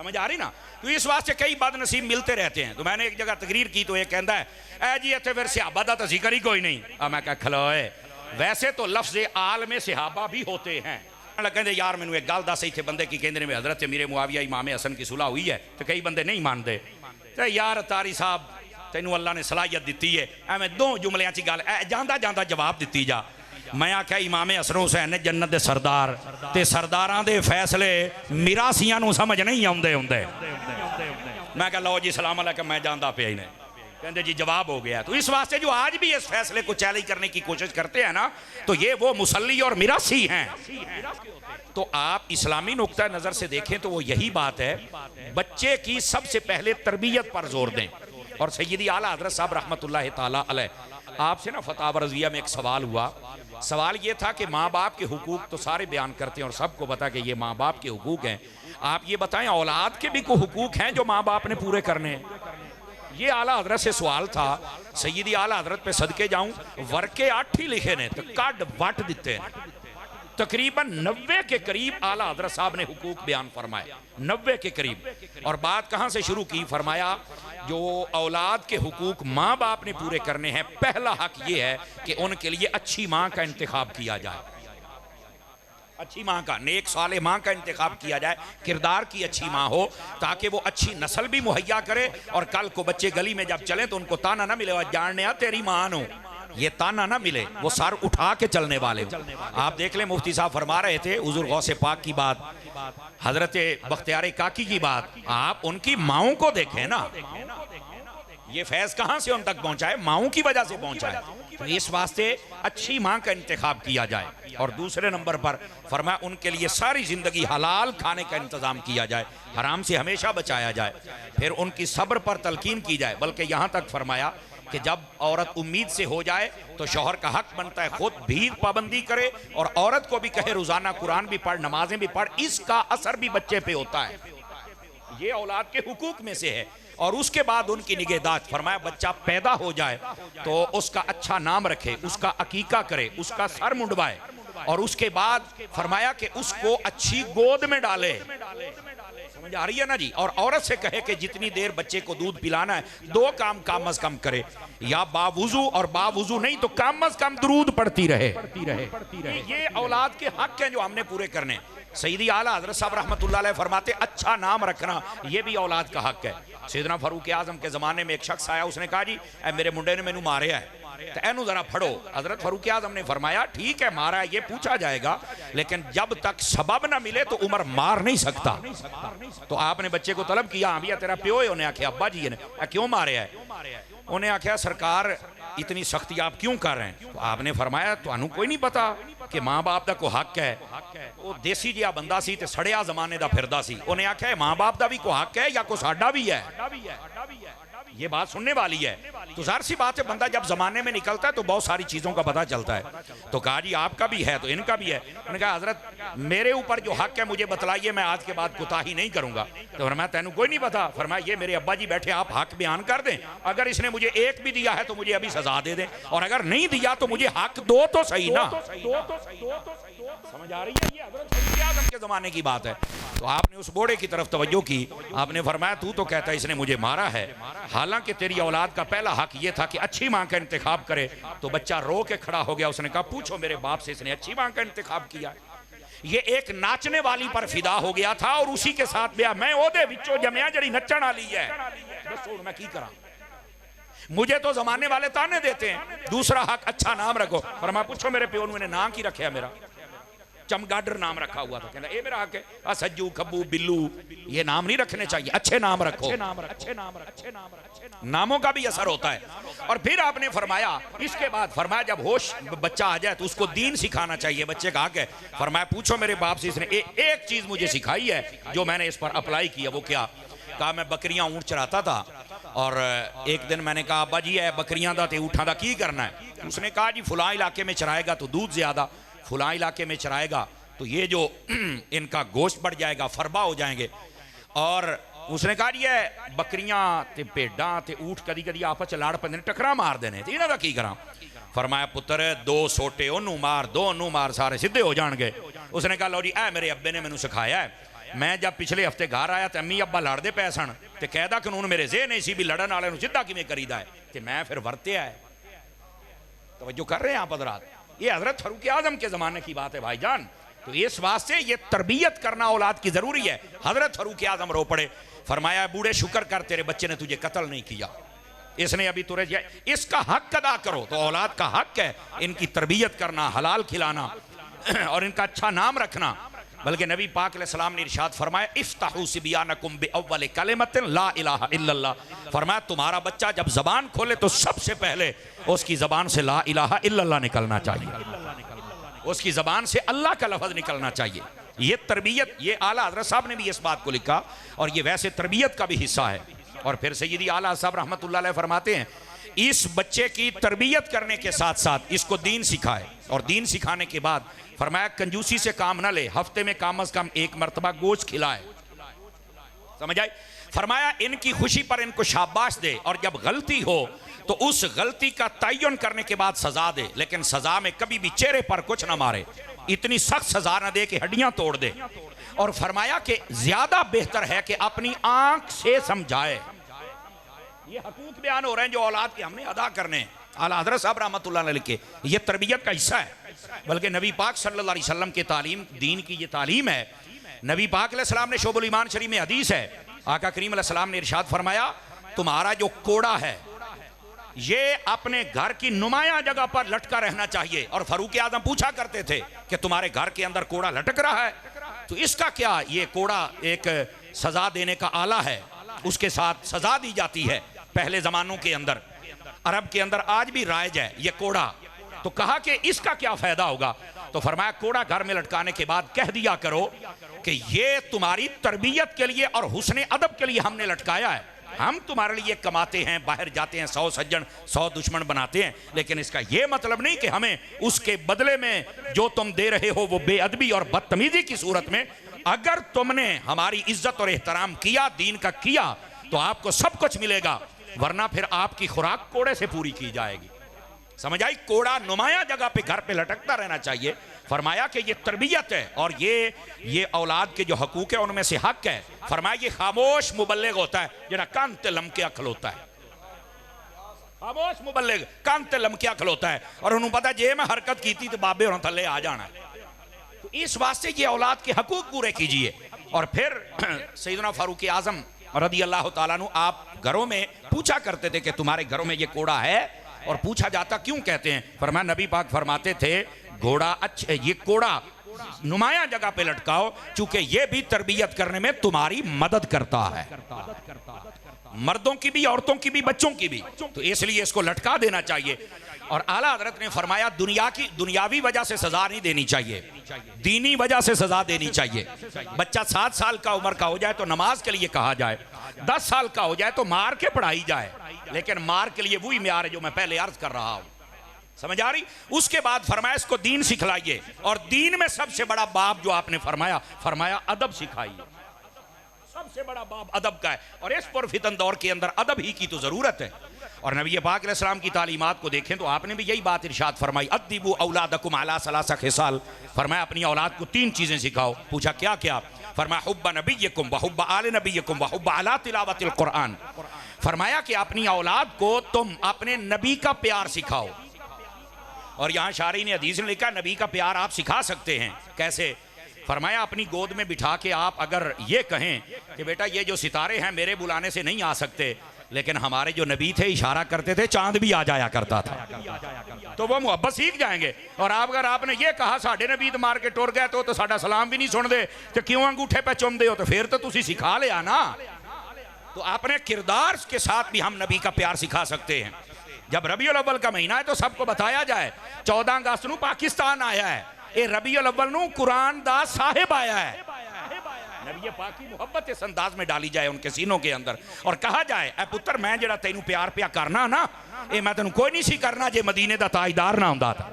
समझ आ रही ना। तो इस वास्ते कई बदनसीब मिलते रहते हैं। तो मैंने एक जगह तकरीर की तो ये कहता है ए जी इतने फिर सिहाबा का तो जिक्र ही कोई नहीं। मैं क्या खलोए, वैसे तो लफ्ज़ आल में सिहाबा भी होते हैं। कहते यार मैंने एक गल दस इतने बंदे की कहते में हजरत मीरे मुआविया इमाम हसन की सुलह हुई है, तो कई बंदे नहीं मानते। तो यार तारी साहब तेनू अल्लाह ने सलाहियत दी है, एवं दो जुमलियां च गल जांदा जांदा जवाब दी जा। मैं आख्या इमाम हसन हुसैन ने जन्नत दे सरदार ते सरदारां दे फैसले मिरासियां नू समझ नहीं आउंदे हुंदे। मैं कहा लो जी सलाम अलैकुम, मैं जानदा पिया ही नहीं। कहते जी जवाब हो गया। तो इस वास्ते जो आज भी इस फैसले को चैलेंज करने की कोशिश करते हैं ना, तो ये वो मुसल्ली और मिरासी हैं। तो आप इस्लामी नुक्ता नज़र से देखें तो वो यही बात है, बच्चे की सबसे पहले तरबियत पर जोर दें। और सैयदी आला हज़रत साहब रहमतुल्लाह ताला अलैह, आपसे ना फतावा रज़िया में एक सवाल हुआ। सवाल ये था कि माँ बाप के हुकूक तो सारे बयान करते हैं और सबको पता कि ये माँ बाप के हुकूक हैं, आप ये बताएं औलाद के भी कोई हुकूक हैं जो माँ बाप ने पूरे करने हैं? ये आला हजरत से सवाल था। सैयदी आला हजरत पे सदके जाऊं, वर्के 8 ही लिखे ने तो कड वट दिते हैं। तकरीबन 90 के करीब आला हजरत साहब ने हुकूक बयान फरमाए, 90 के करीब। और बात कहाँ से शुरू की? फरमाया जो औलाद के हुकूक माँ बाप ने पूरे करने हैं, पहला हक ये है कि उनके लिए अच्छी माँ का इंतखाब किया जाए। अच्छी माँ का, नेक साले माँ का इंतखाब किया जाए, किरदार की अच्छी माँ हो, ताकि वो अच्छी नस्ल भी मुहैया करे। और कल को बच्चे गली में जब चले तो उनको ताना ना मिले वह जानने आ तेरी माँ हो, ये ताना ना मिले, वो सर उठा के चलने वाले। आप देख लें मुफ्ती साहब फरमा रहे थे हुजूर गौसे पाक की बात, हजरत बख्तियार काकी की बात, आप उनकी माओं को देखें ना, ये फैज कहाँ से उन तक पहुँचा है? माओं की वजह से पहुँचा है। तो इस वास्ते अच्छी माँ का इंतखाब किया जाए। और दूसरे नंबर पर फरमाया उनके लिए सारी ज़िंदगी हलाल खाने का इंतज़ाम किया जाए, हराम से हमेशा बचाया जाए। फिर उनकी सब्र पर तलकीन की जाए। बल्कि यहाँ तक फरमाया कि जब औरत उम्मीद से हो जाए तो शौहर का हक बनता है खुद भी पाबंदी करे और औरत को भी कहे रोज़ाना कुरान भी पढ़, नमाजें भी पढ़। इसका असर भी बच्चे पे होता है, ये औलाद के हुकूक में से है। और उसके बाद उनकी निगहदाश्त, फरमाया बच्चा पैदा हो जाए तो उसका अच्छा नाम रखे, उसका अकीका करे, उसका सर मुंडवाए। और उसके बाद फरमाया कि उसको अच्छी गोद में डाले। समझ आ रही है ना जी? और औरत से कहे कि जितनी देर बच्चे को दूध पिलाना है 2 काम कम अज कम करे, या बावुजू, और बावुजू नहीं तो कम अज कम दरूद पढ़ती रहे। ये औलाद के हक हैं जो हमने पूरे करने। सैयदी आला हज़रत साहब रहमतुल्लाह अलैह फरमाते अच्छा नाम रखना ये भी औलाद का हक है। सैयदना फारूक आज़म के ज़माने में एक शख्स आया, उसने कहा जी मेरे मुंडे ने मैनू मारे है, तो एनू जरा फड़ो। हजरत फारूक आज़म ने फरमाया ठीक है मारा है, ये पूछा जाएगा, लेकिन जब तक सबब ना मिले तो उमर मार नहीं सकता। तो आपने बच्चे को तलब किया, हाँ भैया तेरा प्यो है? उन्हें आख्या अब्बा जी ने। क्यों मारे है? उन्हें आख्या सरकार इतनी सख्ती आप क्यों कर रहे हैं? तो आपने फरमाया तुहानू कोई नहीं पता कि माँ बाप का कोई हक है? वो देसी जिहा बंदा सी ते सड़िया जमाने का फिरदा सी। उन्हें आख्या माँ बाप का भी कोई हक है या कोई साडा भी है? ये बात सुनने वाली है। तो जाहिर सी बात है बंदा जब जमाने में निकलता है तो बहुत सारी चीज़ों का पता चलता है। तो कहा जी आपका भी है तो इनका भी है। उन्होंने कहा हजरत मेरे ऊपर जो हक है मुझे बतलाइए, मैं आज के बाद कोताही नहीं करूंगा। तो फरमाया तेनू कोई नहीं पता? फरमाया ये मेरे अब्बा जी बैठे, आप हक बयान कर दें, अगर इसने मुझे एक भी दिया है तो मुझे अभी सजा दे दें, और अगर नहीं दिया तो मुझे हक दो तो सही ना। समझ आ रही है? ये हजरत आज़म के ज़माने की बात है। तो आपने उस बूढ़े की तरफ तवज्जो की, आपने फरमाया तू तो कहता है इसने मुझे मारा है, हालांकि तेरी औलाद का पहला हक ये था कि अच्छी माँ का इंतखाब करे। तो बच्चा रो के खड़ा हो गया, उसने कहा पूछो मेरे बाप से, इसने अच्छी माँ का इंतखाब किया। ये एक नाचने वाली पर फिदा हो गया था और उसी के साथ ब्याह। मैं ओदे विचों जमया जड़ी नचण वाली है, दसो मैं की करा? मुझे तो जमाने वाले ताने देते हैं। दूसरा हक अच्छा नाम रखो। पर मैं पूछो मेरे प्यो ने नाम की रखे? मेरा चमगाडर नाम रखा हुआ था, कहना ये मेरा हक है। सज्जू खब्बू बिल्लू ये नाम नहीं रखने चाहिए, अच्छे नाम रखो। नामों का भी असर होता है। और फिर आपने फरमाया, इसके बाद फरमाया जब होश बच्चा आ जाए तो उसको दीन सिखाना चाहिए, बच्चे का हक है। फरमाया पूछो मेरे बाप से, इसने एक चीज मुझे सिखाई है जो मैंने इस पर अप्लाई किया। वो क्या? कहा मैं बकरियां ऊँट चराता था और एक दिन मैंने कहा अब्बा जी है बकरियां दा ते ऊँटां दा की करना है? उसने कहा जी फुलां इलाके में चराएगा तो दूध ज्यादा, फुलां इलाके में चराएगा तो ये जो इनका गोश्त बढ़ जाएगा, फरबा हो जाएंगे। और उसने कहा ये बकरियां ते भेडां ते ऊँट कदी कदी आपस च लड़ पैंदे ने, टकरा मार देने, ते इन्हां दा की करां? फरमाया पुत्र 2 सोटे ओनू मार, 2 ओनू मार, सारे सीधे हो जाएंगे। उसने कहा लो जी ऐ मेरे अब्बे ने मैनू सिखाया है मैं जब पिछले हफ्ते घर आया तो अम्मी अब्बा लड़ते पे सन तो कहदा कानून मेरे जेह नहीं सी भी लड़न वाले सीधा किवें करीदा है तो मैं फिर वरत्या है। तवज्जो कर रहे हैं आप हजरात, ये हजरत फारूक आजम के ज़माने की बात है भाईजान। तो इस वास्ते ये तरबियत करना औलाद की ज़रूरी है। हजरत फारूक आजम रो पड़े, फरमाया बूढ़े शुक्र कर तेरे बच्चे ने तुझे कत्ल नहीं किया, इसने अभी तुरे इसका हक अदा करो। तो औलाद का हक है इनकी तरबियत करना, हलाल खिलाना और इनका अच्छा नाम रखना। बल्कि नबी पाक अलैहिस्सलाम ने इरशाद फरमाया इफ्ताहू सिबियानकुम बिअव्वल कलिमतिन ला इलाहा इल्लल्लाह, फरमाया तुम्हारा बच्चा जब जबान खोले तो सबसे पहले उसकी जबान से ला इलाहा इल्लल्लाह निकलना चाहिए, उसकी जबान से अल्लाह का लफ्ज निकलना चाहिए। ये तरबियत, ये आला हज़रत साहब ने भी इस बात को लिखा और ये वैसे तरबियत का भी हिस्सा है। और फिर सैयदी आला साहब रहमतुल्लाह अलैह फरमाते हैं इस बच्चे की तरबियत करने के साथ साथ इसको दीन सिखाए, और दीन सिखाने के बाद फरमाया कंजूसी से काम ना ले, हफ्ते में कम अज कम एक मरतबा गोश्त खिलाए, समझ आए। फरमाया इनकी खुशी पर इनको शाबाश दे, और जब गलती हो तो उस गलती का तयन करने के बाद सजा दे, लेकिन सजा में कभी भी चेहरे पर कुछ ना मारे, इतनी सख्त सजा ना दे कि हड्डियां तोड़ दे। और फरमाया कि ज्यादा बेहतर है कि अपनी आंख से समझाए। ये हकूक बयान हो रहे हैं जो औलाद के हमने अदा करने हैं। आला हज़रत साहब रहमतुल्लाह अलैह के ये तरबियत का हिस्सा है। बल्कि नबी पाक सल्लल्लाहु अलैहि वसल्लम के तालीम, दीन की ये तालीम है। नबी पाक अलैहिस्सलाम ने शोबुल ईमान शरीफ में हदीस है, आका करीम अलैहिस्सलाम ने इरशाद फरमाया तुम्हारा जो कोड़ा है ये अपने घर की नुमाया जगह पर लटका रहना चाहिए। और फारूक आजम पूछा करते थे कि तुम्हारे घर के अंदर कोड़ा लटक रहा है तो इसका क्या? ये कोड़ा एक सजा देने का आला है, उसके साथ सजा दी जाती है। पहले जमानों के अंदर, अरब के अंदर आज भी राइज है ये कोड़ा। तो कहा कि इसका क्या फायदा होगा? तो फरमाया कोड़ा घर में लटकाने के बाद कह दिया करो कि ये तुम्हारी तरबियत के लिए और हुस्न अदब के लिए हमने लटकाया है। हम तुम्हारे लिए कमाते हैं, बाहर जाते हैं, 100 सज्जन 100 दुश्मन बनाते हैं, लेकिन इसका यह मतलब नहीं कि हमें उसके बदले में जो तुम दे रहे हो वो बेअदबी और बदतमीजी की सूरत में। अगर तुमने हमारी इज्जत और एहतराम किया, दीन का किया, तो आपको सब कुछ मिलेगा, वरना फिर आपकी खुराक कोड़े से पूरी की जाएगी। समझ आई? कोड़ा नुमाया जगह पे घर पे लटकता रहना चाहिए। फरमाया कि ये तरबियत है और ये औलाद के जो हकूक है उनमें से हक है। फरमाया ये खामोश मुबल्लिग होता है जरा कान ते लमके अखल होता है, खामोश मुबल्लिग कान ते लमके अखल होता है। और उन्होंने पता जे मैं हरकत की थी तो बाबे और थले आ जाना है। तो इस वास्ते ये औलाद के हकूक पूरे कीजिए। और फिर सैयदना फारूक आजम रज़ी अल्लाह ताला अन्हु आप घरों में पूछा करते थे कि तुम्हारे घरों में ये कोड़ा है, और पूछा जाता क्यों कहते हैं? फरमाया नबी पाक फरमाते थे घोड़ा अच्छा, ये कोड़ा नुमाया जगह पे लटकाओ चूंकि ये भी तरबियत करने में तुम्हारी मदद करता है, मर्दों की भी, औरतों की भी, बच्चों की भी, तो इसलिए इसको लटका देना चाहिए। और आला हजरत ने फरमाया दुनियावी वजह से सजा नहीं देनी चाहिए, दीनी वजह से सजा देनी चाहिए। बच्चा 7 साल का उम्र का हो जाए तो नमाज के लिए कहा जाए, 10 साल का हो जाए तो मार के पढ़ाई जाए, लेकिन मार के लिए वही म्यार है जो मैं पहले अर्ज कर रहा हूं। समझ आ रही? उसके बाद फरमाया इसको दीन सिखलाइए, और दीन में सबसे बड़ा बाब जो आपने फरमाया अदब सिखाइए। सबसे बड़ा बाब अदब का है, और इस पुरफितन दौर के अंदर अदब ही की तो जरूरत है। और नबी पाक अलैहिस्सलाम की तालीमात को देखें तो आपने भी यही बात इरशाद फरमाई, अद्दिबू औलादकुम अला सलासा खिसाल, फरमाया अपनी औलाद को 3 चीजें सिखाओ। पूछा क्या क्या? फरमाया हुब्बा नबिय्यकुम व हुब्बा आले नबिय्यकुम व हुब्बा अला तिलावतिल कुरान। फरमाया कि अपनी औलाद को तुम अपने नबी का प्यार सिखाओ। और यहाँ शारी ने हदीस में लिखा नबी का प्यार आप सिखा सकते हैं। कैसे? फरमाया अपनी गोद में बिठा के आप अगर ये कहें कि बेटा ये जो सितारे हैं मेरे बुलाने से नहीं आ सकते, लेकिन हमारे जो नबी थे इशारा करते थे चांद भी आ जाया करता था, तो वो मोहब्बत सीख जाएंगे। और आप अगर आपने ये कहा साढ़े नबी तो मार के टुर गए तो साडा सलाम भी नहीं सुनते तो क्यों अंगूठे पे चुमदे हो, तो फिर तो तुसी सिखा लिया ना। तो अपने किरदार के साथ भी हम नबी का प्यार सिखा सकते हैं। जब रबीउल अव्वल का महीना है तो सबको बताया जाए 14 अगस्त नू पाकिस्तान आया है, ये रबीउल अव्वल नू कुरान दा साहिब आया है। नबी पाक की मोहब्बत इस अंदाज में डाली जाए उनके सीनों के अंदर, और कहा जाए ए पुत्र मैं जरा तेनू प्यार पिया करना ना, ये मैं तेनू कोई नहीं सी करना जे मदीने दा ताजदार ना होंदा था।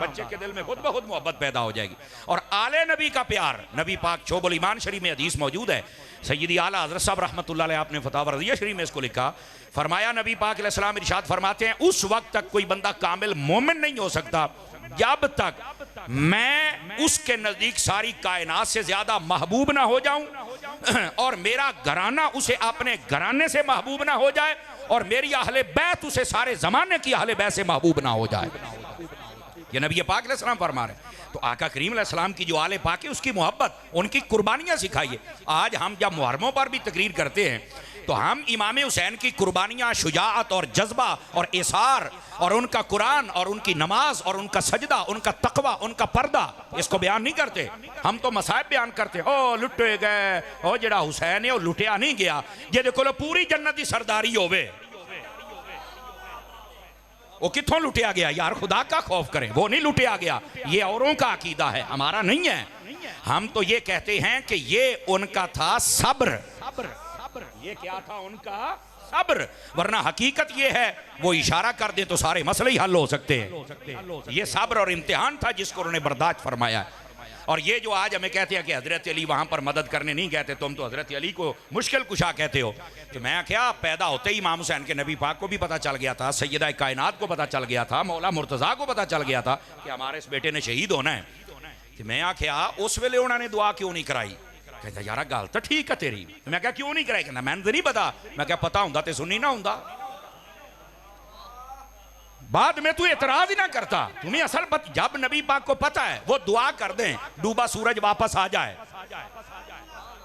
बच्चे के दिल में खुद ब खुद मोहब्बत पैदा हो जाएगी। और आले नबी का प्यार, नबी पाक शोबुल ईमान शरीफ में हदीस मौजूद है, सैयदी आला हज़रत साहब रहमतुल्लाह अलैह आपने फतावा रज़िया शरीफ में इसको लिखा। फरमाया नबी पाक अलैहिस्सलाम इरशाद फरमाते हैं उस वक्त तक कोई बंदा कामिल मोमिन नहीं हो सकता जब तक मैं उसके नजदीक सारी कायनात से ज्यादा महबूब ना हो जाऊं और मेरा घराना उसे अपने घराने से महबूब ना हो जाए और मेरी अहले बैत उसे सारे जमाने की अहले बैत से महबूब ना हो जाए। ये नबी पाक अलैहिस्सलाम फरमा रहे हैं। तो आका करीम अलैहिस्सलाम की जो आले पाक है उसकी मोहब्बत, उनकी कुर्बानियां सिखाइए। आज हम जब मुहर्रमों पर भी तकरीर करते हैं तो हम इमाम हुसैन की कुर्बानियां, शुजाअत और जज्बा और इसार और उनका कुरान और उनकी नमाज और उनका सजदा, उनका तकवा, उनका पर्दा, इसको बयान नहीं करते। हम तो मसाइब बयान करते हैं। ओ लुटे गए, ओ जड़ा हुसैन है वो लुटिया नहीं गया, जिहदे कोल पूरी जन्नत की सरदारी होवे वो कित्थों लुटिया गया? यार खुदा का खौफ करें, वो नहीं लुटिया गया। ये औरों का अकीदा है, हमारा नहीं है। हम तो ये कहते हैं कि ये उनका था सब्र। ये क्या था? उनका सब्र। वरना हकीकत ये है वो इशारा कर दे तो सारे मसले ही हल हो सकते हैं। ये सब्र और इम्तिहान था जिसको उन्होंने बर्दाश्त फरमाया। और ये जो आज हमें कहते हैं कि हजरत अली वहां पर मदद करने नहीं कहते, तुम तो हजरत अली को मुश्किल कुशा कहते हो। तो मैं क्या, पैदा होते ही इमाम हुसैन के नबी पाक को भी पता चल गया था, सैयदा कायनात को पता चल गया था, मौला मुर्तजा को पता चल गया था कि हमारे इस बेटे ने शहीद होना है। तो मैं क्या, उस वेले उन्होंने दुआ क्यों नहीं कराई? कहता यार गल तो ठीक है तेरी। मैं क्या क्यों नहीं कराई? कहना मैंने तो नहीं पता। मैं क्या पता होंदा तो सुनी ना होंदा, बाद में तू एतराज ही ना करता। तुम्हें असल जब नबी पाक को पता है वो दुआ कर दें डूबा सूरज वापस आ जाए,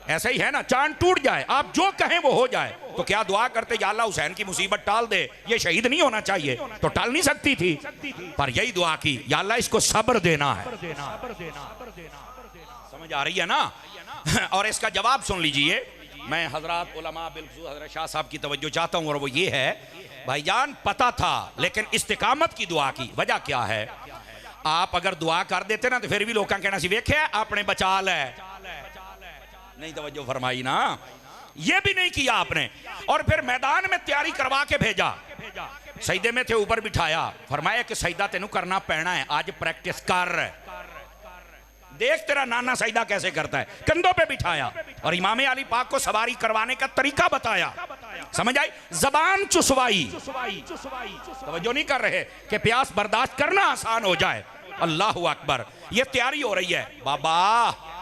ऐसा ही है ना, चांद टूट जाए, आप जो कहें वो हो जाए। तो क्या दुआ करते या अल्लाह हुसैन की मुसीबत टाल दे, ये शहीद नहीं होना चाहिए? तो टाल नहीं सकती थी, पर यही दुआ की या अल्लाह इसको सब्र देना है। समझ आ रही है ना? और इसका जवाब सुन लीजिए। मैं हजरत उलमा बिल्कुल हजरत शाह साहब की तवज्जो चाहता हूं, और वो ये है भाईजान पता था लेकिन इस्तिकामत की दुआ की। वजह क्या है? आप अगर दुआ कर देते ना तो फिर भी लोग कहना सी वेखे आपने बचा ले, नहीं तवज्जो फरमाई ना, ये भी नहीं किया आपने। और फिर मैदान में तैयारी करवा के भेजा, सजदे में थे ऊपर बिठाया, फरमाया कि सजदा तेनू करना पैना है, आज प्रैक्टिस कर, देख तेरा नाना सजदा कैसे करता है। कंधों पे बिठाया और इमाम अली पाक को सवारी करवाने का तरीका बताया। समझ आई? जबान चुसवाई। तवज्जो नहीं कर रहे कि प्यास बर्दाश्त करना आसान हो जाए। अल्लाह अकबर, ये तैयारी हो रही है। बाबा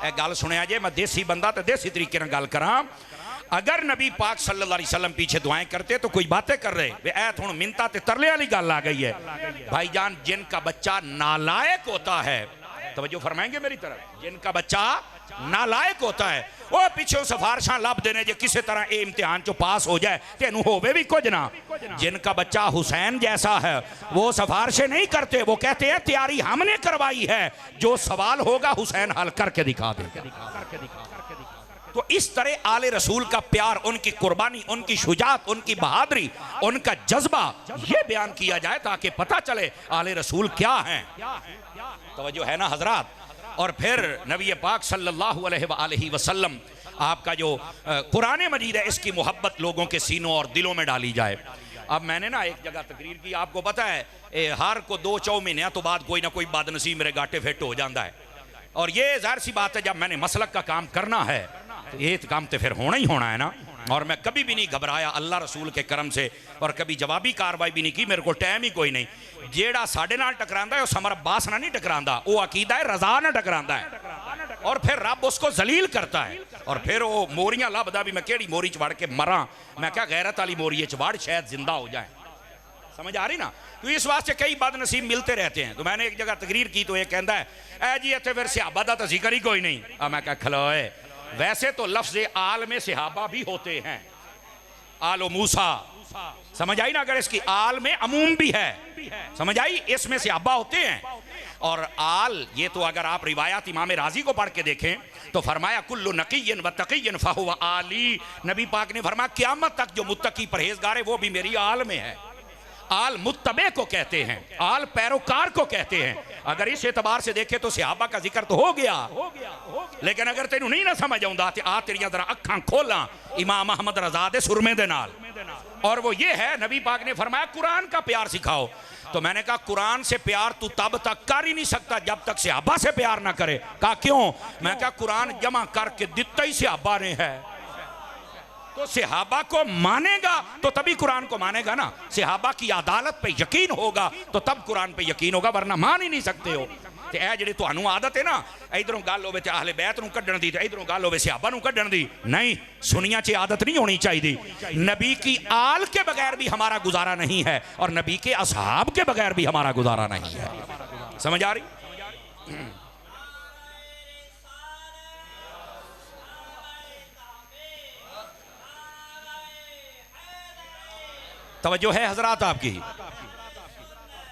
ए गल सुनिया जे, मैं देसी बंदा तो देसी तरीके से गल करा। अगर नबी पाक सल्लल्लाहु अलैहि वसल्लम पीछे दुआएं करते तो कोई बातें कर रहे वे ऐ हुण मिन्नतां ते तरले वाली गल आ गई है। भाईजान जिनका बच्चा नालायक होता है, तवज्जो फरमाएंगे मेरी तरफ, जिनका बच्चा नालायक होता है वो पिछे सिफारिशां लब देने जे किसी तरह ये इम्तिहान चो पास हो जाए तेनू होवे भी कुछ ना। जिनका बच्चा हुसैन जैसा है वो सिफारिशें नहीं करते, वो कहते हैं तैयारी हमने करवाई है, जो सवाल होगा हुसैन हल करके दिखा दे। तो इस तरह आले रसूल का प्यार, उनकी कुर्बानी, उनकी शुजात, उनकी बहादुरी, उनका जज्बा ये बयान किया जाए ताकि पता चले आले रसूल क्या हैं। तवज्जो है ना हजरात? और फिर नबी पाक सल्लल्लाहु अलैहि वसल्लम आपका जो कुरान मजीद है इसकी मोहब्बत लोगों के सीनों और दिलों में डाली जाए। अब मैंने ना एक जगह तकरीर की, आपको पता है हर को 2-4 महीने तो बाद कोई ना कोई बदनसीब मेरे गाटे फिट हो जाता है। और ये जाहिर सी बात है जब मैंने मसलक का काम करना है तो ये काम तो फिर होना ही होना है ना। और मैं कभी भी नहीं घबराया अल्लाह रसूल के करम से, और कभी जवाबी कार्रवाई भी नहीं की, मेरे को टाइम ही कोई नहीं। जेड़ा साडे नाल टकरांदा है समर अब्बास ना नहीं टकरांदा, वो अकीदा है रजा ना टकरांदा है। और फिर रब उसको जलील करता है। और फिर वो मोरियां लभदा भी मैं केड़ी मोरी च वड़ के मरा, मैं क्या गैरत वाली मोरी च वड़ शायद जिंदा हो जाए। समझ आ रही ना? तो इस वास्ते कई बदनसीब मिलते रहते हैं। तो मैंने एक जगह तकरीर की तो ये कहता है ऐ जी इत्थे फिर सहाबा दा तां जिक्र ही कोई नहीं। मैं क्या खलोए, वैसे तो लफ्ज़ आल में सहाबा भी होते हैं, आलो मूसा, समझ आई ना? अगर इसकी आल में अमूम भी है, समझ आई, इसमें सहाबा होते हैं। और आल ये तो अगर आप रिवायात इमाम राजी को पढ़ के देखें तो फरमाया कुल्लु नकीयन व तकीयन फहुवा आली। नबी पाक ने फरमाया क़यामत तक जो मुत्तकी परहेजगार है वो भी मेरी आल में है। आल मुत्तबे को कहते हैं, आल पैरोकार को कहते हैं। अगर इस एतबार से देखे तो सहाबा का जिक्र तो हो गया, लेकिन अगर तेनू नहीं ना समझ आउंदा ते आ तेरियां जरा अखां खोला इमाम अहमद रजा दे सुरमे दे नाल। और वो ये है नबी पाक ने फरमाया कुरान का प्यार सिखाओ। तो मैंने कहा कुरान से प्यार तू तब तक कर ही नहीं सकता जब तक सहाबा से प्यार ना करे। कहा क्यों? मैं कहा कुरान जमा करके दिता ही सहाबा ने है। तो सहाबा को मानेगा तो तभी कुरान को मानेगा ना। सहाबा की अदालत पे यकीन होगा तो तब कुरान पे यकीन होगा, वरना मान ही नहीं सकते हो। ते ए जिहड़ी तुहानू आदत है ना, इधरों गल होवे ते अहले बैत नूं कड्ढण दी, ते इधरों गल होवे सहाबा नूं कड्ढण दी, नहीं, सुनिया च आदत नहीं होनी चाहिए। नबी की आल के बगैर भी हमारा गुजारा नहीं है और नबी के असहाब के बगैर भी हमारा गुजारा नहीं है। समझ आ रही? तवज्जो है हजरात आपकी?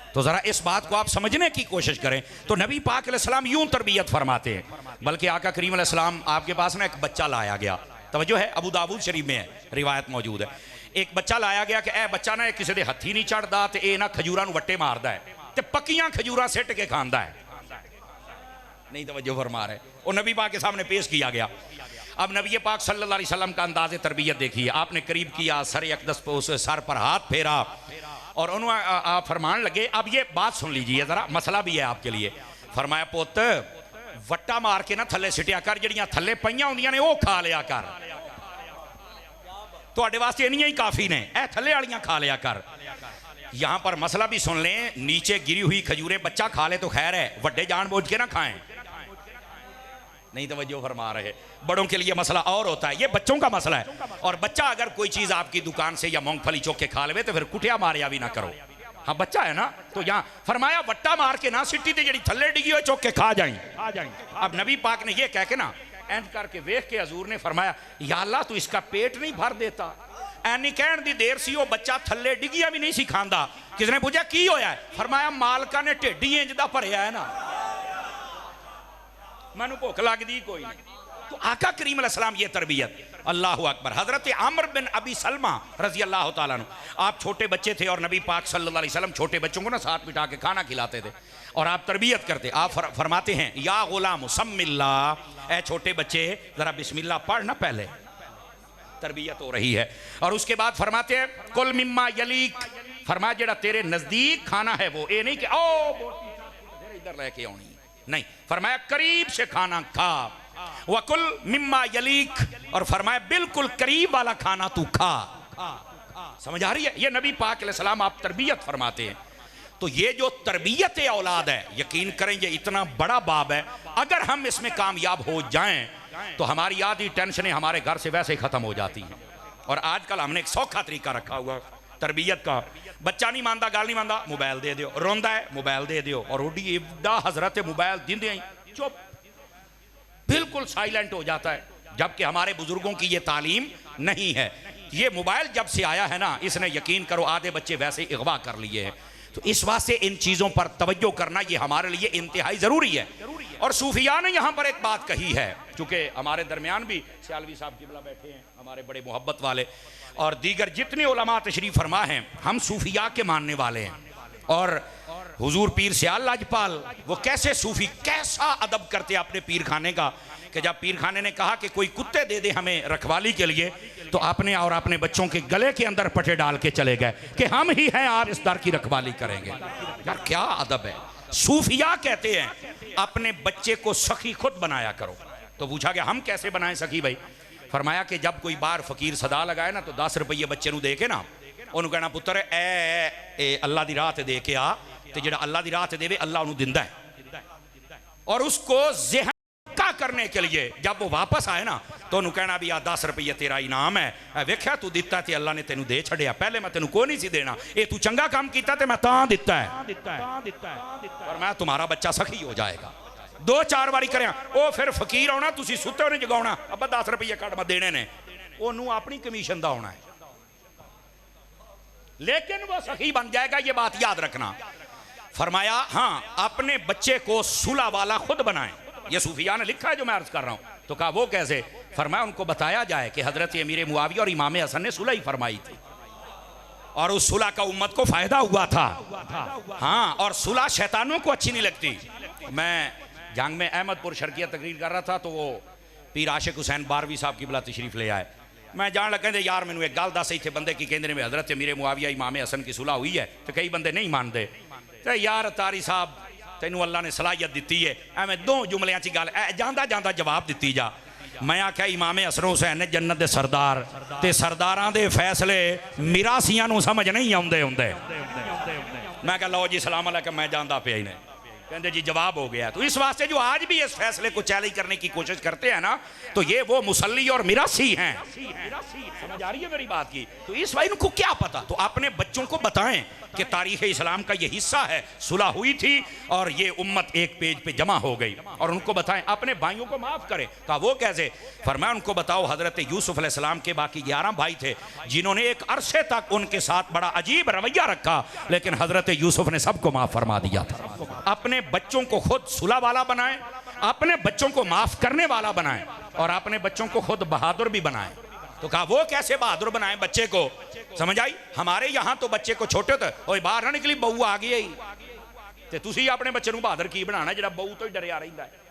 तो जरा इस बात को आप समझने की कोशिश करें। तो नबी पाक अलैहिस्सलाम यूं तरबियत फरमाते हैं, बल्कि आका करीम अलैहिस्सलाम आपके पास ना एक बच्चा लाया गया। तवज्जो है, अबू दाऊद शरीफ में है, रिवायत मौजूद है। एक बच्चा लाया गया कि ए बच्चा ना किसी के हत्थी नहीं चढ़ता, तो ये ना खजूरां नूं वट्टे मारदा है, तो पक्कियां खजूरां सिट के खांदा है। नहीं तवज्जो फरमा रहे, वो नबी पाक के सामने पेश किया गया। अब नबी पाक सल्लल्लाहु अलैहि वसल्लम का अंदाज़े तरबियत देखिए, आपने करीब किया, सर अक़दस पे उस सर पर हाथ फेरा और उन्होंने आप फरमान लगे। अब ये बात सुन लीजिए ज़रा, मसला भी है आपके लिए। फरमाया पुत वट्टा मार के ना थले सिटिया कर, जड़ियां थले पईयां होंदियां ने वो खा लिया कर, तुहाडे वास्ते इन्नियां ही काफ़ी ने, ए थले वालियां खा लिया कर। यहाँ पर मसला भी सुन लें, नीचे गिरी हुई खजूरें बच्चा खा ले तो खैर है, वड्डे जानबूझ के ना खाएं। नहीं तवज्जो फरमा रहे, बड़ों के लिए मसला और होता है, ये बच्चों का मसला है। और बच्चा अगर कोई चीज़ आपकी दुकान से या मूंगफली चौक के खा ले तो फिर कुटिया मारिया भी ना करो। हाँ बच्चा है ना, तो यहाँ फरमाया वट्टा मार के ना सिट्टी ते जड़ी थल्ले डिगी हुई चौक के खा जाए। अब नबी पाक ने ये कह के ना एंड करके वेख के हजूर ने फरमाया, या अल्लाह तू इसका पेट नहीं भर देता। एनी कहण दी देर सी, वो बच्चा थल्ले डिगिया भी नहीं सी खांदा। किसने पूछा की होया है? फरमाया मालका ने ढिड ही इंज दा भरिया है ना, मैनू भुख लगदी कोई नहीं। तो आका करीम अलैहिस्सलाम ये तरबियत, अल्लाह अकबर। हजरत आमिर बिन अबी सलमा रजी अल्लाह तआला अन्हु, आप छोटे बच्चे थे और नबी पाक सल्लल्लाहु अलैहि वसल्लम छोटे बच्चों को ना साथ बिठा के खाना खिलाते थे और आप तरबियत करते। आप फरमाते हैं, या गुलाम सम्मिल्लाह, ए छोटे बच्चे जरा बिस्मिल्लाह पढ़ ना, पहले तरबियत हो रही है। और उसके बाद फरमाते हैं, कुल मिम्मा यलीक, फरमाया जेड़ा तेरे नजदीक खाना है वो, ये नहीं कि ओ इधर लेके आनी, नहीं, फरमाया करीब से खाना खा। वकुल मिम्मा यलीक, और फरमाया बिल्कुल करीब वाला खाना तू खा। समझ आ रही है? ये नबी पाक अलैहिस्सलाम आप तरबियत फरमाते हैं। तो ये जो तरबियत औलाद है, यकीन करें ये इतना बड़ा बाब है, अगर हम इसमें कामयाब हो जाएं तो हमारी आधी टेंशनें हमारे घर से वैसे ही खत्म हो जाती हैं। और आजकल हमने एक सौखा तरीका रखा हुआ तरबियत का, बच्चा नहीं मानता, गाल नहीं मानता, मोबाइल दे दो, रोंदा है मोबाइल दे दो, और उडी एडा हजरत मोबाइल देंदे ही चुप, बिल्कुल साइलेंट हो जाता है, जबकि हमारे बुजुर्गों की ये तालीम नहीं है। ये मोबाइल जब से आया है ना, इसने यकीन करो आधे बच्चे वैसे अगवा कर लिए हैं। तो इस वास्ते इन चीज़ों पर तवज्जो करना ये हमारे लिए इंतहाई ज़रूरी है। और सूफिया ने यहाँ पर एक बात कही है, चूँकि हमारे दरमियान भी सियालवी साहब किबला बैठे हैं, हमारे बड़े मोहब्बत वाले, और दीगर जितने उलमा तशरीफ फरमा हैं, हम सूफिया के मानने वाले हैं। और हुजूर पीर सियाल लाजपाल वो कैसे सूफी, कैसा अदब करते अपने पीर खाने का, कि जब पीर खाने ने कहा कि कोई कुत्ते दे दे हमें रखवाली के लिए, तो आपने और अपने बच्चों के गले के अंदर पटे डाल के चले गए कि हम ही हैं, आप इस दर की रखवाली करेंगे। यार क्या अदब है। सूफिया कहते हैं अपने बच्चे को सखी खुद बनाया करो। तो पूछा कि हम कैसे बनाएं सखी भाई? फरमाया कि जब कोई बार फकीर सदा लगाए ना, तो 10 रुपये बच्चे नूं दे के ना उन्होंने कहना, पुत्र ए अल्लाह दी राह ते दे के आ, ते जेड़ा अल्लाह दी राह ते देवे अल्लाह उन्हें दिंदा है। और उसको ज़हन का करने के लिए जब वो वापस आए ना, तो उन्होंने कहना भी आ 10 रुपये तेरा इनाम है, वेख्या तू दिता ते अल्लाह ने तेनू दे छड़िया, पहले मैं तेनू को नहीं सी देना, ये तू चंगा काम किया ते मैं तां दिता है, और मैं तुम्हारा बच्चा सखी हो जाएगा। 2-4 बारी करें वो फिर फकीर आना, तुसी सुते उन्हें जगाना, अब्बा 10 रुपये कट मैं देने ने, उन्होंने अपनी कमीशन का आना है, लेकिन वो सखी बन जाएगा, ये बात याद रखना। फरमाया हाँ अपने बच्चे को सुलह वाला खुद बनाएं, ये सूफिया ने लिखा है जो मैं अर्ज कर रहा हूं। तो कहा वो कैसे? फरमाया उनको बताया जाए कि हजरत अमीर मुआविया और इमाम हसन ने सुलह ही फरमाई थी, और उस सुलह का उम्मत को फायदा हुआ था। हाँ, और सुलह शैतानों को अच्छी नहीं लगती। मैं जंग में अहमदपुर शर्किया तकरीर कर रहा था, तो वो पीर आशिक हुसैन बारवी साहब की बला तशरीफ ले आए। मैं जान लग कहते यार मैनू एक गल दस, इतने बंदे की कहते में हजरत अमीर मुआविया इमाम हसन की सुलह हुई है, तो कई बंदे नहीं मानते। तो यार तारी साहब तेनू अल्लाह ने सलाहियत दी है, एवं 2 जुमलियां च गल जांदा जांदा जवाब दिती जा। मैं आख्या इमाम हसन हुसैन ने जन्नत दे सरदार ते सरदारां दे फैसले मिरासियां नूं समझ नहीं आउंदे हुंदे। मैं कहा लो जी सलाम अलैकुम, मैं जानदा पिया ही नहीं। कहते जी जवाब हो गया। तो इस वास्ते जो आज भी इस फैसले को चैलेंज करने की कोशिश करते हैं ना, तो ये वो मुसल्ली और मिरासी हैं। समझ आ रही है मेरी बात की? तो इस भाई को क्या पता, तो अपने बच्चों को बताएं कि तारीख इस्लाम का ये हिस्सा है, सुलह हुई थी और ये उम्मत एक पेज पे जमा हो गई। और उनको बताएं अपने भाइयों को माफ करें। कहा वो कैसे? फरमाया उनको बताओ हजरत यूसुफ अलैहिस्सलाम के बाकी 11 भाई थे जिन्होंने एक अरसे तक उनके साथ बड़ा अजीब रवैया रखा, लेकिन हजरत यूसुफ ने सबको माफ फरमा दिया था। अपने बच्चों को खुद सुलह वाला बनाएं, अपने बच्चों को माफ करने वाला बनाएं और अपने बच्चों को खुद बहादुर भी बनाएं। तो कहा वो कैसे बहादुर बनाए बच्चे को? समझ आई? हमारे यहाँ तो बच्चे को छोटे थे ओए बाहर ना निकली बहू आ गई ते तुसी अपने बच्चे को बहादुर की बनाना जरा बहू तो ही डरिया रहिंदा है।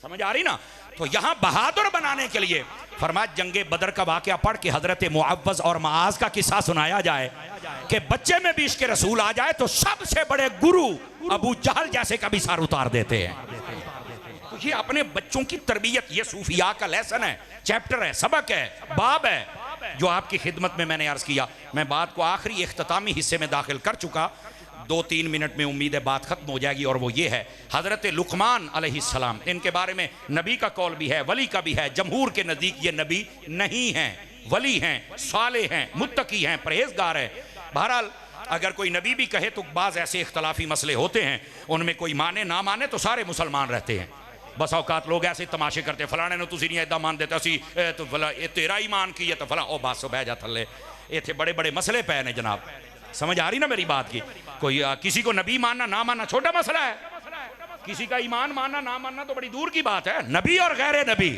समझ आ रही ना? तो यहाँ बहादुर बनाने के लिए फरमाया जंगे बदर का वाकया पढ़ के हजरत मुअव्वज़ और मुआज़ का किस्सा सुनाया जाए कि बच्चे में भी इश्क़ रसूल आ जाए तो सबसे बड़े गुरु अबू जहल जैसे का भी सर उतार देते हैं। तो ये अपने बच्चों की तरबियत, ये सूफिया का लेसन है, चैप्टर है, सबक है, बाब है जो आपकी खिदमत में मैंने अर्ज किया। मैं बात को आखिरी इख्तितामी हिस्से में दाखिल कर चुका, 2-3 मिनट में उम्मीद है बात खत्म हो जाएगी। और वो ये है हजरत लुकमान अलैहिस्सलाम, इनके बारे में नबी का कौल भी है, वली का भी है। जमहूर के नज़दीक ये नबी नहीं हैं, वली हैं, साले हैं, मुत्तकी हैं, परहेजगार है। बहरहाल अगर कोई नबी भी कहे तो बाज़ ऐसे इख्तलाफी मसले होते हैं, उनमें कोई माने ना माने तो सारे मुसलमान रहते हैं। बस औकात लोग ऐसे तमाशे करते, फलाने ने तुसी नहीं ऐदा मान देते असी तो फला ये तेरा ईमान की है तो फला ओ बस बह जा थले। इतने बड़े बड़े मसले पे ने जनाब। समझ आ रही ना मेरी बात की? कोई किसी को नबी मानना ना मानना छोटा मसला है, किसी का ईमान मानना ना मानना तो बड़ी दूर की बात है। नबी और गैर नबी,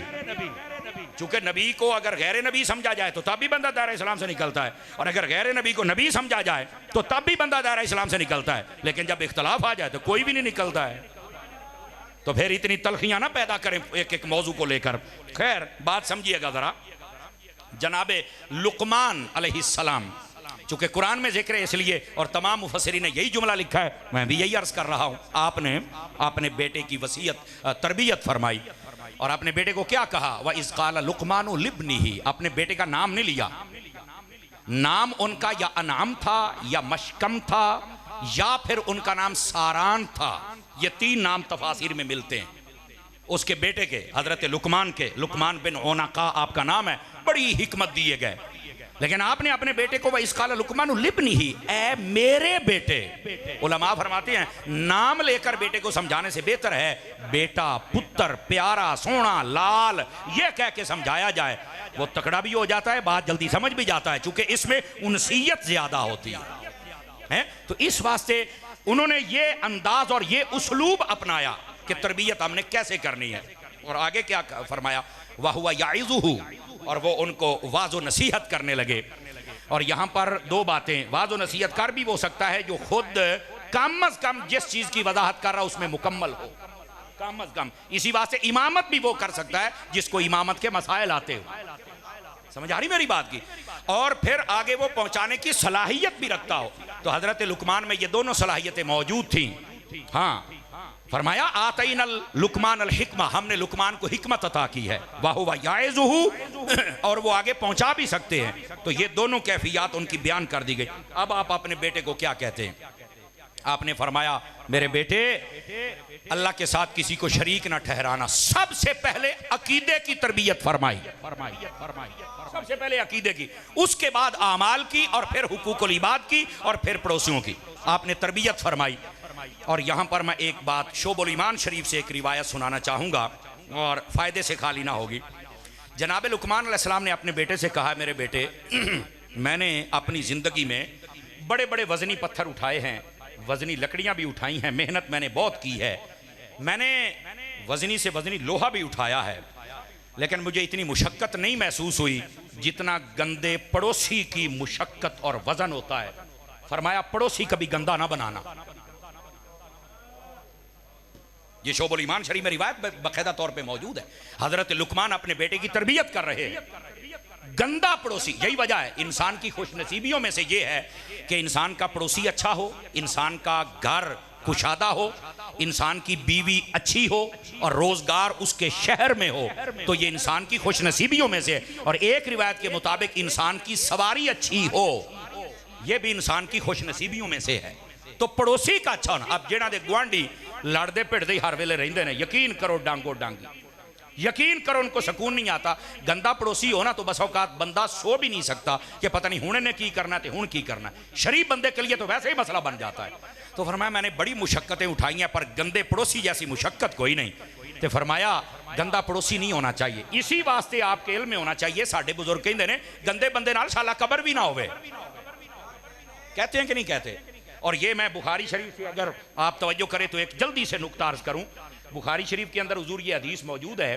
चूंकि नबी को अगर गैर नबी समझा जाए तो तब भी बंदा दायरा इस्लाम से निकलता है, और अगर गैर नबी को नबी समझा जाए तो तब भी बंदा दायरा इस्लाम से निकलता है। लेकिन जब इख्तलाफ आ जाए तो कोई भी नहीं निकलता है। तो फिर इतनी तलखियां ना पैदा करें एक एक मौजू को लेकर। खैर बात समझिएगा जरा। जनाबे लुकमान अलैहिस्सलाम, चूंकि कुरान में जिक्र है इसलिए, और तमाम मुफस्सिरीन ने यही जुमला लिखा है, मैं भी यही अर्ज कर रहा हूं। आपने अपने बेटे की वसीयत तरबियत फरमाई और अपने बेटे को क्या कहा? व इज़ क़ाल लुकमानु लिब्निही, अपने बेटे का नाम नहीं लिया। नाम उनका या अनाम था या मशकम था या फिर उनका नाम सारान था। ये 3 नाम तफासिर में मिलते हैं उसके बेटे के, हजरत लुकमान के। लुकमान बिन ओनाका आपका नाम है, बड़ी हिकमत दिए गए। लेकिन आपने अपने बेटे को वह इसकाल लुकमान लिब्निही, ए मेरे बेटे। उलमा फरमाते हैं नाम लेकर बेटे को समझाने से बेहतर है बेटा, पुत्र, प्यारा, सोना, लाल, ये कह के समझाया जाए। वो तकड़ा भी हो जाता है, बात जल्दी समझ भी जाता है, चूंकि इसमें उनसीयत ज्यादा होती है। तो इस वास्ते उन्होंने ये अंदाज और ये उसलूब अपनाया कि तरबियत हमने कैसे करनी है। और आगे क्या फरमाया? वहुवा याइज़ुहु, और वो उनको वाज़ो नसीहत करने लगे। और यहाँ पर 2 बातें, वाज़ो नसीहत कर भी हो सकता है जो खुद कम अज कम जिस चीज़ की वजाहत कर रहा उसमें मुकम्मल हो, कम अज कम। इसी वास्ते इमामत भी वो कर सकता है जिसको इमामत के मसाइल आते हो। समझ आ रही मेरी बात की? और फिर आगे वो पहुंचाने की सलाहियत भी रखता हो। तो हजरत लुकमान में ये दोनों सलाहियतें मौजूद थी। हाँ, फरमाया आतईनल लुकमान अल हिकमा, हमने लुकमान को हिकमत अता की है। वाहुवा याइज़ुहु, और वो आगे पहुंचा भी सकते हैं। तो ये दोनों कैफियत उनकी बयान कर दी गई। अब आप अपने बेटे को क्या कहते हैं? आपने फरमाया मेरे बेटे अल्लाह के साथ किसी को शरीक ना ठहराना। सबसे पहले अकीदे की तरबियत फरमाई, सबसे पहले अकीदे की, उसके बाद आमाल की, और फिर हुकूकुल इबाद की, और फिर पड़ोसियों की आपने तरबियत फरमाई। और यहाँ पर मैं एक बात शोबुल ईमान शरीफ से एक रिवायत सुनाना चाहूँगा और फ़ायदे से खाली ना होगी। जनाब लुकमान अलैहिस्सलाम ने अपने बेटे से कहा मेरे बेटे मैंने अपनी ज़िंदगी में बड़े बड़े वज़नी पत्थर उठाए हैं, वज़नी लकड़ियाँ भी उठाई हैं, मेहनत मैंने बहुत की है, मैंने वज़नी से वज़नी लोहा भी उठाया है, लेकिन मुझे इतनी मुशक्क़त नहीं महसूस हुई जितना गंदे पड़ोसी की मुशक्क़त और वज़न होता है। फरमाया पड़ोसी कभी गंदा ना बनाना। ये शोबुल ईमान शरीफ में रिवायत बाकायदा तौर पे मौजूद है। हजरत लुकमान अपने बेटे की तरबियत कर रहे हैं। गंदा पड़ोसी, यही वजह है इंसान की खुशनसीबियों में से ये है कि इंसान का पड़ोसी अच्छा हो, इंसान का घर कुशादा हो, इंसान की बीवी अच्छी हो और रोजगार उसके शहर में हो, तो ये इंसान की खुशनसीबियों में से है। और एक रिवायत के मुताबिक इंसान की सवारी अच्छी हो, ये भी इंसान की खुशनसीबियों में से है। तो पड़ोसी का अच्छा होना। अब जिन्हां दे गुआंढी लड़ते भिड़ते हर वेले रहिंदे ने, यकीन करो डांगो डांगी, यकीन करो उनको सुकून नहीं आता। गंदा पड़ोसी हो ना तो बस औकात बंदा सो भी नहीं सकता कि पता नहीं हुणे ने की करना है, हुण की करना है। शरीफ बंदे के लिए तो वैसे ही मसला बन जाता है। तो फरमाया मैंने बड़ी मुशक्कतें उठाई हैं पर गंदे पड़ोसी जैसी मुशक्कत कोई नहीं। तो फरमाया गंदा पड़ोसी नहीं होना चाहिए। इसी वास्ते आपके इल्म में होना चाहिए, साडे बुजुर्ग कहते हैं गंदे बंदे नाल साला कबर भी ना होवे, कहते हैं कि नहीं कहते। और ये मैं बुखारी शरीफ से अगर आप तवज्जो करें तो एक जल्दी से नुक्ता अर्ज करूं। बुखारी शरीफ के अंदर हुजूर ये हदीस मौजूद है,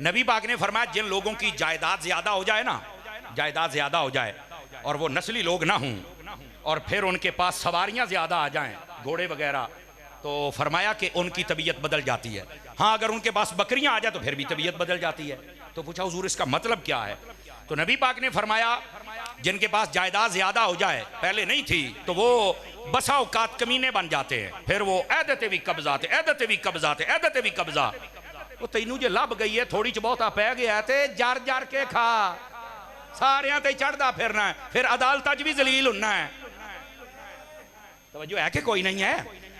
नबी पाक ने फरमाया जिन लोगों की जायदाद ज्यादा हो जाए ना, जायदाद ज्यादा हो जाए और वो नस्ली लोग ना हों और फिर उनके पास सवारियां ज्यादा आ जाएं, घोड़े वगैरह, तो फरमाया कि उनकी तबीयत बदल जाती है। हाँ, अगर उनके पास बकरियां आ जाए तो फिर भी तबीयत बदल जाती है। तो पूछा हुजूर इसका मतलब क्या है? तो नबी पाक ने फरमाया जिनके पास जायदाद ज्यादा हो जाए, पहले नहीं थी, तो वो बसा औकात कमीने बन जाते हैं। फिर वो ऐदते भी कब्जाते, ऐदते भी कब्जाते, ऐदते भी कब्जा। वो तैनू जे लभ गई है थोड़ी च बहुता पै गया ते जर जर के खा, सारियां ते चढ़दा फिरना है, फिर अदालत च भी जलील होना है। तवज्जो है कि कोई नहीं है?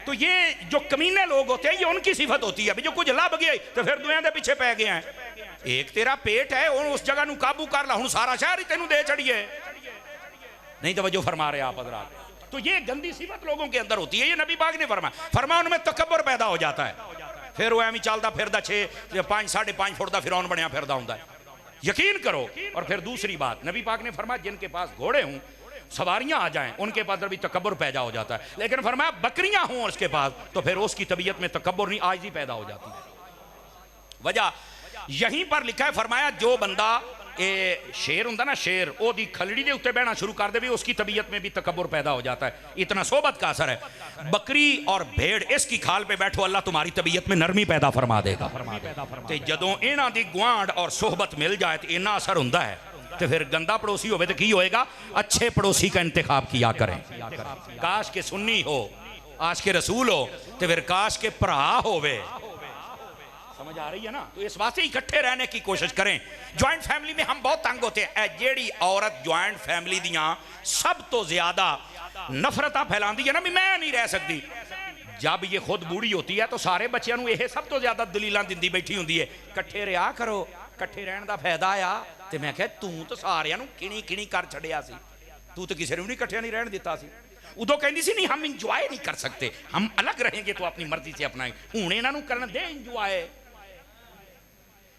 तो ये जो कमीने लोग होते हैं ये उनकी सिफत होती है। जो कुछ लभ गए तो फिर दुनिया के पीछे पै गए हैं। एक तेरा पेट है उस जगह नू काबू कर ला, हुण सारा शहर ही तेनू दे चढ़िए। नहीं तवज्जो फरमा रहे आप हज़रात। तो ये गंदी सिफत लोगों के अंदर होती है। ये नबी पाक ने फरमाया उनमें तकब्बुर पैदा हो जाता है। फिर वो एवं चलता फिरदा 6-5 5.5 फुट का फिरौन बनया फिरदा हुंदा है, यकीन करो। और फिर दूसरी बात नबी पाक ने फरमाया जिनके पास घोड़े हों, सवारियां आ जाएं, उनके पास भी तकब्बुर पैदा हो जाता है। लेकिन फरमाया बकरियां हों उसके पास तो फिर उसकी तबीयत में तकब्बुर नहीं आजिज़ी पैदा हो जाती है। वजह यहीं पर लिखा है, फरमाया जो बंदा ये शेर होंदा ना, शेर ओदी खलड़ी के उत्ते बहना शुरू कर दे भी उसकी तबीयत में भी तकब्बुर पैदा हो जाता है। इतना सोबत का असर है। बकरी और भेड़ इसकी खाल पे बैठो, अल्लाह तुम्हारी तबीयत में नरमी पैदा फरमा देगा। तो जदों इन्हां दी गुआंढ और सोहबत मिल जाए तो इन्ना असर होंदा है। तो फिर गंदा पड़ोसी होवे तो की होएगा? अच्छे पड़ोसी का इंतखाब किया करें। काश के सुन्नी हो, आश के रसूल हो, तो फिर काश के भरा होवे। समझ आ रही है ना? तो इस वास्ते इकट्ठे रहने की कोशिश करें। ज्वाइंट फैमिली में हम बहुत तंग होते हैं। जेड़ी औरत ज्वाइंट फैमिली दियां सब तो ज्यादा नफरत फैलाती है ना, मैं नहीं रह सकती, जब ये खुद बूढ़ी होती है तो सारे बच्चों को यह सब तो ज्यादा दलीलां दिंदी बैठी होंदी है, कट्ठे रहा करो, कट्ठे रहने का फायदा आ। तो मैं कहा तू तो सारियां किणी किणी कर छड़िया सी, तू तो किसी ने भी कट्ठे नहीं रहने दिता सी। उदों कहती सी नहीं हम इंजॉय नहीं कर सकते, हम अलग रहेंगे तो अपनी मर्जी से अपनाएंगे। हुण इन्हां नूं करन दे इंजॉय।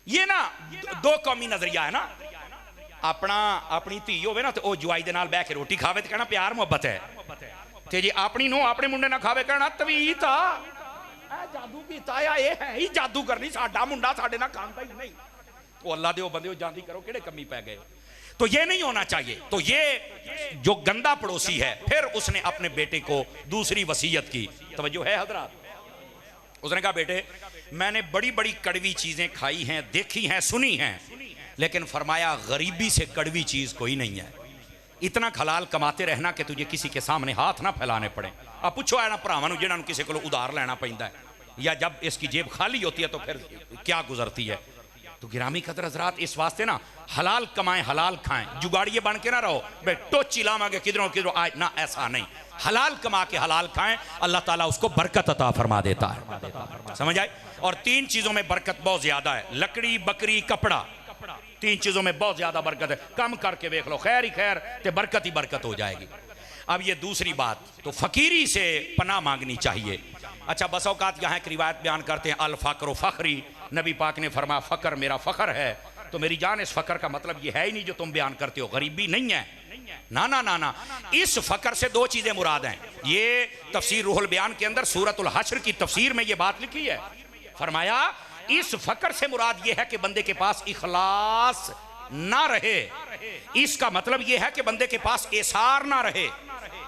ये ना दो कौमी नजरिया है ना। अपना अपनी धी होवे ना तो वह जुआई दे नाल बैठ के रोटी खावे तो कहना प्यार मुहब्बत है, ते जे अपनी नूं अपने मुंडे ना खावे कहना तवीत आ, जादू कीता या ये है ही जादू करनी, साडा मुंडा साडे नाल खांदा ही नहीं। वो अल्लाह दे बंदे जांदी करो किहड़े कमी पै गए। तो ये नहीं होना चाहिए। तो ये जो गंदा पड़ोसी है, फिर उसने अपने बेटे को दूसरी वसीयत की। तवज्जो है हजरात? उसने कहा बेटे मैंने बड़ी बड़ी कड़वी चीजें खाई हैं, देखी हैं, सुनी हैं, लेकिन फरमाया गरीबी से कड़वी चीज कोई नहीं है। इतना हलाल कमाते रहना कि तुझे किसी के सामने हाथ ना फैलाने पड़े। अब पूछो है ना भरावां नूं जिन्हां नूं किसी को उधार लेना पैंदा है, या जब इसकी जेब खाली होती है तो फिर क्या गुजरती है। तो गिरामी कदर हजरात, इस वास्ते ना हलाल कमाएं हलाल खाएं, जुगाड़िए बन के ना रहो भाई टोची लावांगे किधरों किधरों आज ना, ऐसा नहीं। हलाल कमा के हलाल खाएं, अल्लाह ताला उसको बरकत अता फरमा देता है। समझ आए? और 3 चीजों में बरकत बहुत ज्यादा है, लकड़ी, बकरी, कपड़ा, 3 चीजों में बहुत ज्यादा बरकत है। कम करके देख लो, खैर ही खैर ते बरकत ही बरकत हो जाएगी। अब ये दूसरी बात, तो फकीरी से पनाह मांगनी चाहिए। अच्छा, बस औकात यहाँ एक रिवायत बयान करते हैं, अल फ़क्र फ़ख्री, नबी पाक ने फरमाया फ़क्र मेरा फ़ख्र है। तो मेरी जान इस फ़क्र का मतलब ये है ही नहीं जो तुम बयान करते हो, गरीबी नहीं है, ना ना ना ना। इस फ़क्र से 2 चीज़ें मुराद हैं। ये तफसीर रूहुल बयान के अंदर सूरतुल हश्र की तफसीर में ये बात लिखी है। फरमाया इस फ़क्र से मुराद ये है कि बंदे के पास इखलास ना रहे। इसका मतलब ये है कि बंदे के पास एसार ना रहे,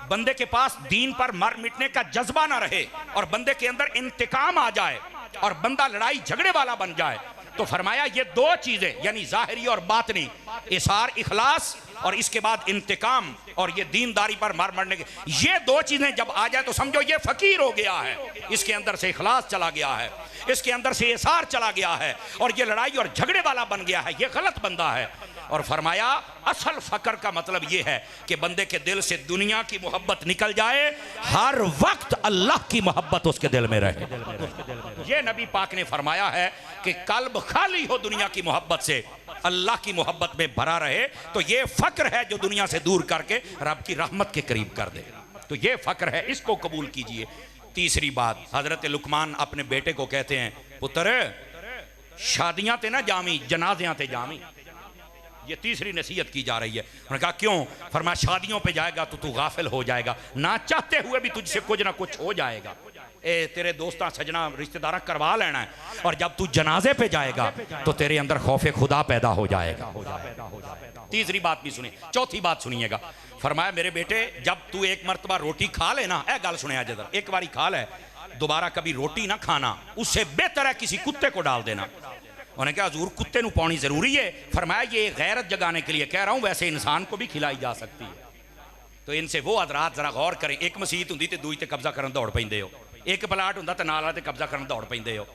बंदे के पास दीन पर मर मिटने का जज्बा ना रहे, और बंदे के अंदर इंतकाम आ जाए और बंदा लड़ाई झगड़े वाला बन जाए। तो फरमाया ये 2 चीजें यानी जाहिरी और बातनी, इसार इखलास और इसके बाद इंतकाम और ये दीनदारी पर मार मरने के, ये दो चीजें जब आ जाए तो समझो ये फकीर हो गया है, इसके अंदर से इखलास चला गया है, इसके अंदर से एसार चला गया है और ये लड़ाई और झगड़े वाला बन गया है, ये गलत बंदा है। और फरमाया असल फकर का मतलब ये है कि बंदे के दिल से दुनिया की मोहब्बत निकल जाए, हर वक्त अल्लाह की मोहब्बत उसके दिल में रहे। ये नबी पाक ने फरमाया है कि कल्ब खाली हो दुनिया की मोहब्बत से, अल्लाह की मोहब्बत में भरा रहे, तो ये फक्र है जो दुनिया से दूर करके रब की रहमत के करीब कर दे। तो ये फक्र है, इसको कबूल कीजिए। तीसरी बात, हजरत लुकमान अपने बेटे को कहते हैं, पुत्र शादियां ते ना जामी, जनाजियां ते जामी। ये तीसरी नसीहत की जा रही है। उन्होंने कहा क्यों? फरमाया शादियों पे जाएगा तो तू गाफिल हो जाएगा, ना चाहते हुए भी तुझसे कुछ ना कुछ हो जाएगा। तेरे दोस्ता सजना रिश्तेदार करवा लेना है, और जब तू जनाजे पे जाएगा तो तेरे अंदर खौफे खुदा पैदा हो जाएगा। तीसरी बात भी सुनिए, चौथी बात सुनिएगा। फरमाया मेरे बेटे जब तू एक मरतबा रोटी खा लेना, ए गल सुने जरा, एक बारी खा ले, दोबारा कभी रोटी ना खाना, उससे बेहतर है किसी कुत्ते को डाल देना। उन्होंने कहा हजूर कुत्ते नू पानी जरूरी है? फरमाया ये गैरत जगाने के लिए कह रहा हूं, वैसे इंसान को भी खिलाई जा सकती है। तो इनसे वो हजरात जरा गौर करें, एक मसीत हुंदी ते दूई ते कब्जा करन दौड़ पैंदे हो, एक प्लाट हुंदा ते नाल ते कब्जा करन दौड़ पैंदे हो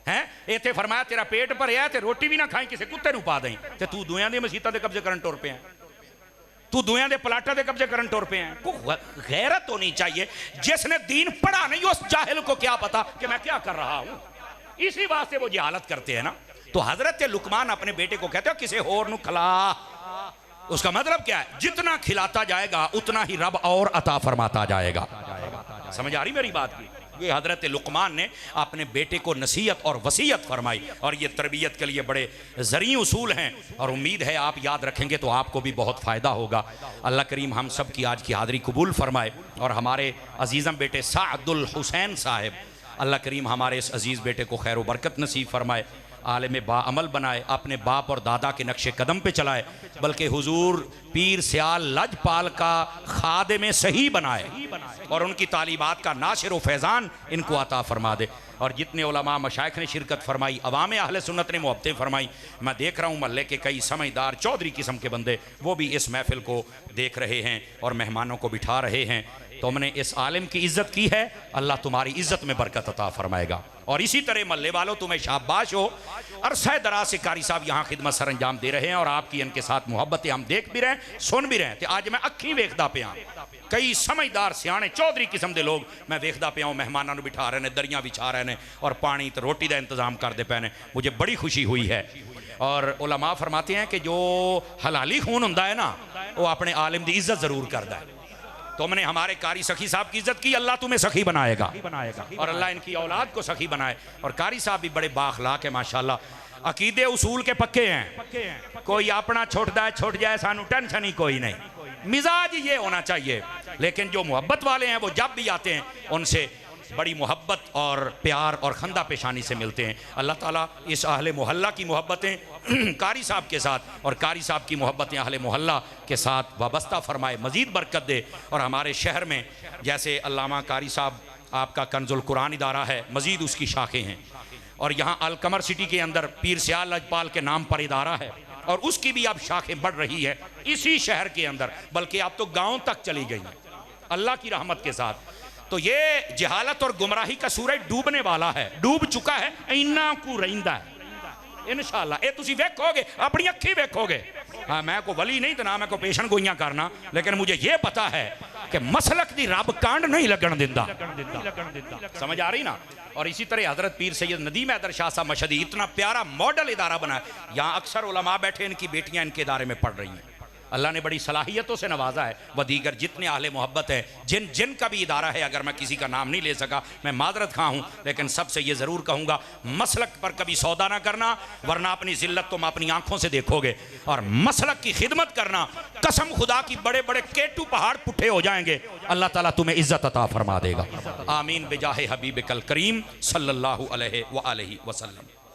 हैं। इत्थे फरमाया तेरा पेट भरिया ते रोटी भी ना खाई, किसी कुत्ते नू पा दें, ते तू दुआं दी मसीतां दे कब्जे करन टुर पिया, तू दुआं दे प्लाटां दे कब्जे करन टुर पिया। गैरत होनी चाहिए। जिसने दीन पढ़ा नहीं उस जाहिल को क्या पता कि मैं क्या कर रहा हूं। इसी वास्ते वो जहालत करते हैं ना। तो हजरत लुकमान अपने बेटे को कहते हो किसी होर नू खिला। उसका मतलब क्या है? जितना खिलाता जाएगा उतना ही रब और अता फरमाता जाएगा। समझ आ रही मेरी बात की? ये हजरत लुकमान ने अपने बेटे को नसीहत और वसीयत फरमाई, और ये तरबियत के लिए बड़े ज़रूरी उसूल हैं, और उम्मीद है आप याद रखेंगे तो आपको भी बहुत फ़ायदा होगा। अल्लाह करीम हम सब की आज की हाज़िरी कबूल फरमाए, और हमारे अजीज़म बेटे सादुल हुसैन साहिब, अल्लाह करीम हमारे इस अजीज़ बेटे को खैर बरकत नसीब फरमाए, आलिम बाअमल बनाए, अपने बाप और दादा के नक्शे कदम पे चलाए, बल्कि हुजूर पीर सियाल लजपाल का खादिम सही बनाए, और उनकी तालीबात का नाशिर व फैज़ान इनको अता फरमा दे। और जितने उलमा मशाइख ने शिरकत फरमाई, अवाम अहले सुन्नत ने मुहब्बतें फरमाई, मैं देख रहा हूँ महल्ले के कई समझदार चौधरी किस्म के बंदे वो भी इस महफिल को देख रहे हैं और मेहमानों को बिठा रहे हैं। तुमने इस आलिम की इज्जत की है, अल्लाह तुम्हारी इज्जत में बरकत अता फरमाएगा। और इसी तरह महल्ले वालों तुम्हें शाबाश हो। अरसा दराज से कारी साहब यहाँ खिदमत सर अंजाम दे रहे हैं, और आपकी इनके साथ मुहब्बतें हम देख भी रहे हैं, सुन भी रहे हैं। तो आज मैं अखी वेखदा पिया, कई समझदार सियाने चौधरी किस्म के लोग मैं वेखदा पिया हूँ, मेहमानों को बिठा रहे हैं, दरियाँ बिछा रहे हैं, और पानी तो रोटी का इंतजाम करते पे ने। मुझे बड़ी खुशी हुई है। और उलमा फरमाते हैं कि जो हलाली खून होंदा है ना, वो अपने आलिम की इज्जत जरूर करता है। तुमने हमारे कारी सखी साहब की इज्जत की, अल्लाह तुम्हें सखी बनाएगा, और अल्लाह इनकी औलाद को सखी बनाए। और कारी साहब भी बड़े बाखलाक है माशाल्लाह, अकीदे उसूल के पक्के हैं। कोई अपना छुटदा है छुट जाए, सानू टेंशन ही कोई नहीं, मिजाज ये होना चाहिए। लेकिन जो मोहब्बत वाले हैं वो जब भी आते हैं उनसे बड़ी मोहब्बत और प्यार और खंदा पेशानी से मिलते हैं। अल्लाह ताला इस अहले मोहल्ला की मोहब्बतें कारी साहब के साथ और कारी साहब की मोहब्बतें अहले मोहल्ला के साथ वाबस्ता फरमाए, मज़ीद बरकत दे। और हमारे शहर में जैसे अल्लामा कारी साहब आपका कंजुल कुरान इदारा है, मज़ीद उसकी शाखें हैं, और यहाँ अलकमर सिटी के अंदर पीर सियाल लजपाल के नाम पर इदारा है, और उसकी भी अब शाखें बढ़ रही है इसी शहर के अंदर, बल्कि अब तो गाँव तक चली गई हैं अल्लाह की रहमत के साथ। तो ये जहालत और गुमराही का सूरज डूबने वाला है, डूब चुका है, इन्ना को रहिंदा है इंशाअल्लाह। ये तुसी वेखोगे, अपनी अखी वेखोगे। हाँ, मैं को वली नहीं तो ना मैं को पेशन गोइयां करना, लेकिन मुझे ये पता है कि मसलक दी रब कांड नहीं लगन दिंदा। समझ आ रही ना? और इसी तरह हजरत पीर सैयद नदीम हैदर शाह साहब मशहदी इतना प्यारा मॉडल इदारा बनाया, यहाँ अक्सर उलमा बैठे, इनकी बेटियां इनके इदारे में पढ़ रही हैं। अल्लाह ने बड़ी सलाहियतों से नवाजा है। व दीगर जितने आहले मोहब्बत है, जिन का भी इदारा है, अगर मैं किसी का नाम नहीं ले सका मैं माजरत खा हूँ, लेकिन सबसे ये ज़रूर कहूँगा मसलक पर कभी सौदा ना करना, वरना अपनी जिल्लत तुम अपनी आंखों से देखोगे। और मसलक की खिदमत करना, कसम खुदा की बड़े बड़े केटू पहाड़ पुट्ठे हो जाएंगे, अल्लाह ताला तुम्हें इज्जत अता फरमा देगा। आमीन बिजाहे हबीब कल करीम सल्लल्लाहु अलैहि व आलिहि वसल्लम।